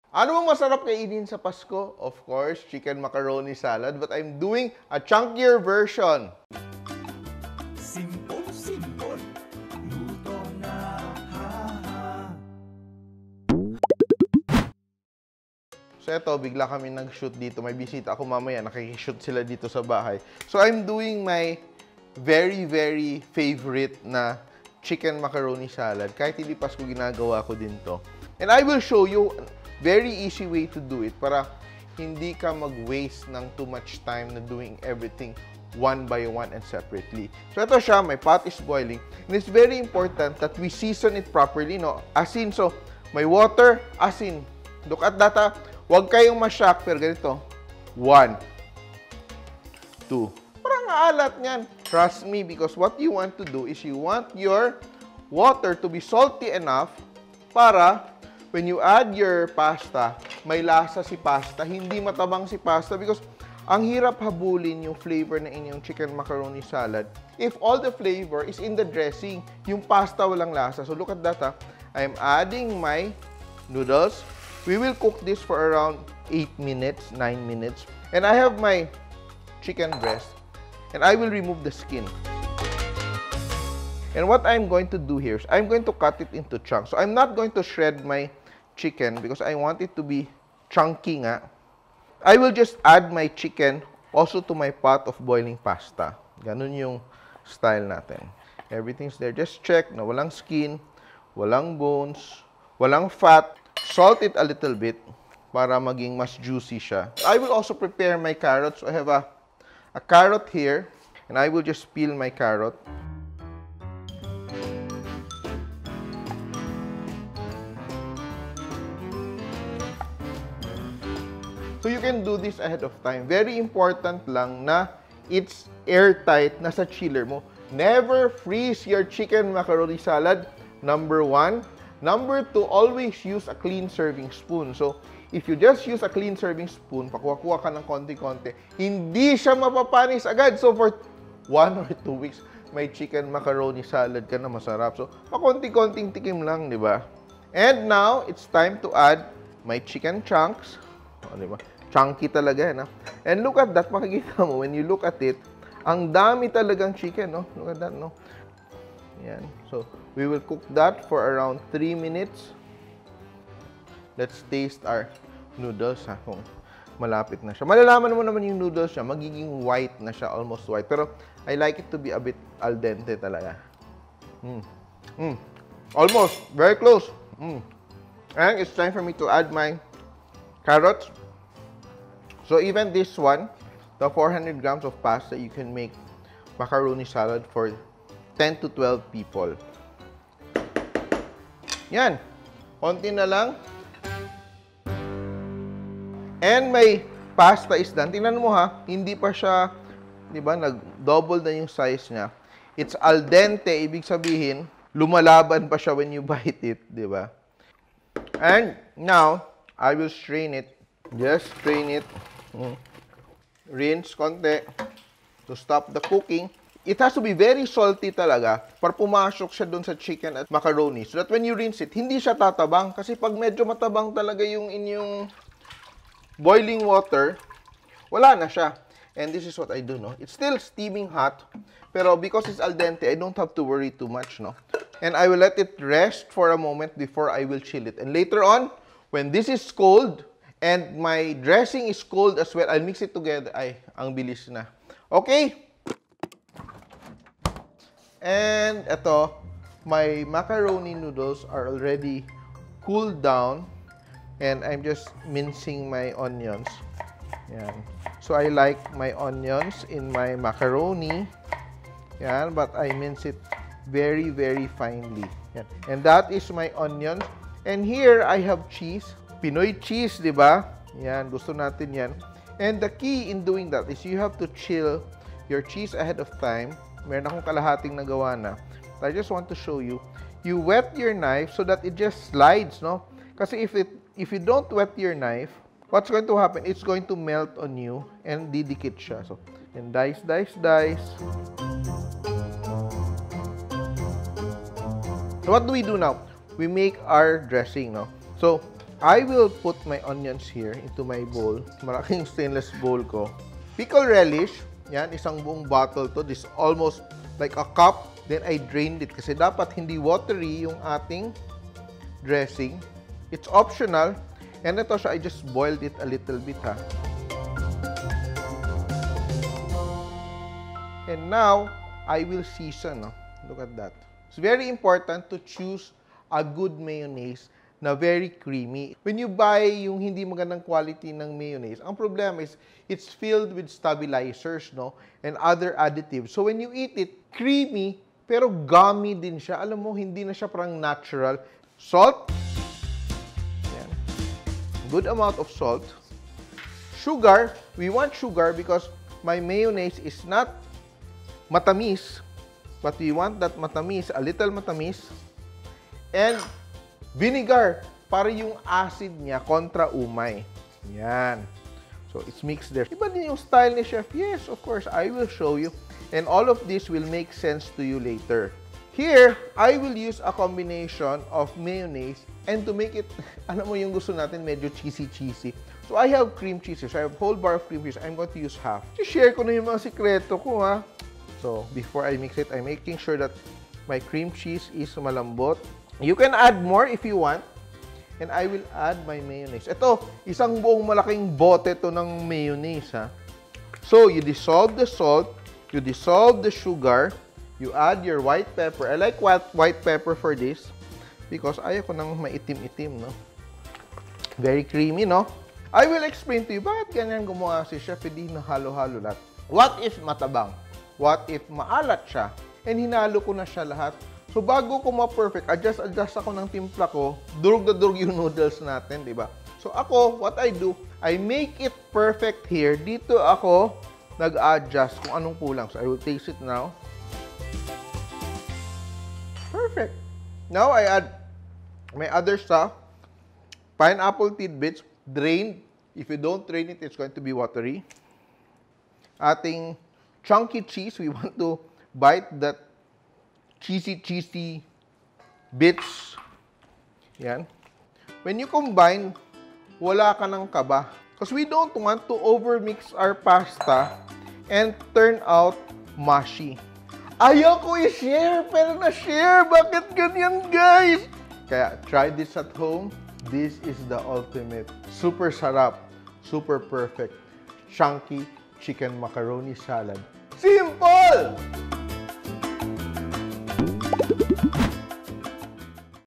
Ano ang masarap kainin sa Pasko? Of course, chicken macaroni salad, but I'm doing a chunkier version. Simple, luto na, ha-ha. So ito, bigla kami nag-shoot dito. May bisita ako mamaya, nakikishoot sila dito sa bahay. So I'm doing my very, very favorite na chicken macaroni salad. Kahit hindi Pasko, ginagawa ko din to. And I will show you very easy way to do it para hindi ka mag-waste ng too much time na doing everything one by one and separately. So ito siya, my pot is boiling. And it's very important that we season it properly, no? Asin, so may water, asin. Look at that, ha? Huwag kayong ma-shock, pero ganito. 1, 2. Parang alat niyan. Trust me, because what you want to do is you want your water to be salty enough para when you add your pasta, may lasa si pasta, hindi matabang si pasta because ang hirap habulin yung flavor na inyong chicken macaroni salad if all the flavor is in the dressing. Yung pasta walang lasa. So look at that, ha. I'm adding my noodles. We will cook this for around 8 minutes, 9 minutes. And I have my chicken breast. And I will remove the skin. And what I'm going to do here is I'm going to cut it into chunks. So I'm not going to shred my chicken because I want it to be chunky nga. I will just add my chicken also to my pot of boiling pasta. Ganun yung style natin. Everything's there. Just check na walang skin, walang bones, walang fat. Salt it a little bit para maging mas juicy siya. I will also prepare my carrots. So I have a carrot here, and I will just peel my carrot. So you can do this ahead of time. Very important lang na it's airtight, nasa chiller mo. Never freeze your chicken macaroni salad, number 1. Number 2, always use a clean serving spoon. So, if you just use a clean serving spoon, pakuha-kuha ka ng konti-konti, hindi siya mapapanis agad. So, for 1 or 2 weeks, may chicken macaroni salad ka na masarap. So, pakonti-konting tikim lang, di ba? And now, it's time to add my chicken chunks. O, di ba? Chunky talaga yan, ha? And look at that, makikita mo, when you look at it, ang dami talagang chicken, no? Look at that, no? Yan. So, we will cook that for around 3 minutes. Let's taste our noodles, ha? Kung malapit na siya. Malalaman mo naman yung noodles siya, magiging white na siya, almost white. Pero, I like it to be a bit al dente talaga. Almost. Very close. And it's time for me to add my carrots. So, even this one, the 400 grams of pasta, you can make macaroni salad for 10 to 12 people. Yan. Konti na lang. And my pasta is done. Tingnan mo, ha, hindi pa siya, di ba, nag-double na yung size niya. It's al dente, ibig sabihin, lumalaban pa siya when you bite it, di ba? And now, I will strain it. Just strain it. Rinse konti to stop the cooking. It has to be very salty talaga para pumasok siya dun sa chicken at macaroni. So that when you rinse it, hindi siya tatabang. Kasi pag medyo matabang talaga yung inyong boiling water, wala na siya. And this is what I do, no? It's still steaming hot, pero because it's al dente, I don't have to worry too much, no? And I will let it rest for a moment before I will chill it. And later on, when this is cold, and my dressing is cold as well, I'll mix it together. Ay, ang bilis na. Okay? And ito, my macaroni noodles are already cooled down. And I'm just mincing my onions. Yan. So I like my onions in my macaroni. Yan, but I mince it very, very finely. Yan. And that is my onions. And here I have cheese. Pinoy cheese, di ba? Yan, gusto natin yan. And the key in doing that is you have to chill your cheese ahead of time. Meron akong kalahating nagawa na. I just want to show you. You wet your knife so that it just slides, no? Kasi if you don't wet your knife, what's going to happen? It's going to melt on you and didikit siya. So, and dice, dice, dice. So what do we do now? We make our dressing, no? So, I will put my onions here into my bowl. Malaking stainless bowl ko. Pickle relish. Yan, isang buong bottle to. This is almost like a cup. Then I drained it kasi dapat hindi watery yung ating dressing. It's optional. And ito siya, I just boiled it a little bit, ha. And now, I will season, no? Look at that. It's very important to choose a good mayonnaise na very creamy. When you buy yung hindi magandang quality ng mayonnaise, ang problema is it's filled with stabilizers, no? And other additives. So when you eat it, creamy, pero gummy din siya. Alam mo, hindi na siya parang natural. Salt. Yan. Good amount of salt. Sugar. We want sugar because my mayonnaise is not matamis. But we want that matamis, a little matamis. And vinegar, para yung acid niya kontra umay. Yan. So, it's mixed there. Iba din yung style ni Chef? Yes, of course. I will show you. And all of this will make sense to you later. Here, I will use a combination of mayonnaise and to make it, alam mo yung gusto natin, medyo cheesy-cheesy. So, I have cream cheese. So, I have whole bar of cream cheese. I'm going to use half. I-share ko na yung mga sikreto ko, ha? So, before I mix it, I'm making sure that my cream cheese is malambot. You can add more if you want. And I will add my mayonnaise. Ito, isang buong malaking bote to ng mayonnaise, ha? So, you dissolve the salt, you dissolve the sugar, you add your white pepper. I like white pepper for this because ayoko nang maitim-itim, no? Very creamy, no? I will explain to you bakit ganyan gumawa si Chef, hindi na halo-halo lahat. What if matabang? What if maalat siya? And hinalo ko na siya lahat. So, bago ko ma-perfect, adjust ako ng timpla ko, durog na durog yung noodles natin, di ba? So, ako, what I do, I make it perfect here. Dito ako nag-adjust kung anong kulang. So, I will taste it now. Perfect. Now, I add my other stuff. Pineapple tidbits, drained. If you don't drain it, it's going to be watery. Ating chunky cheese, we want to bite that cheesy bits. Yan. When you combine, wala ka ng kaba. Because we don't want to overmix our pasta and turn out mushy. Ayaw ko i-share, pero na-share. Bakit ganyan, guys? Kaya, try this at home. This is the ultimate. Super sarap. Super perfect. Chunky chicken macaroni salad. Simple!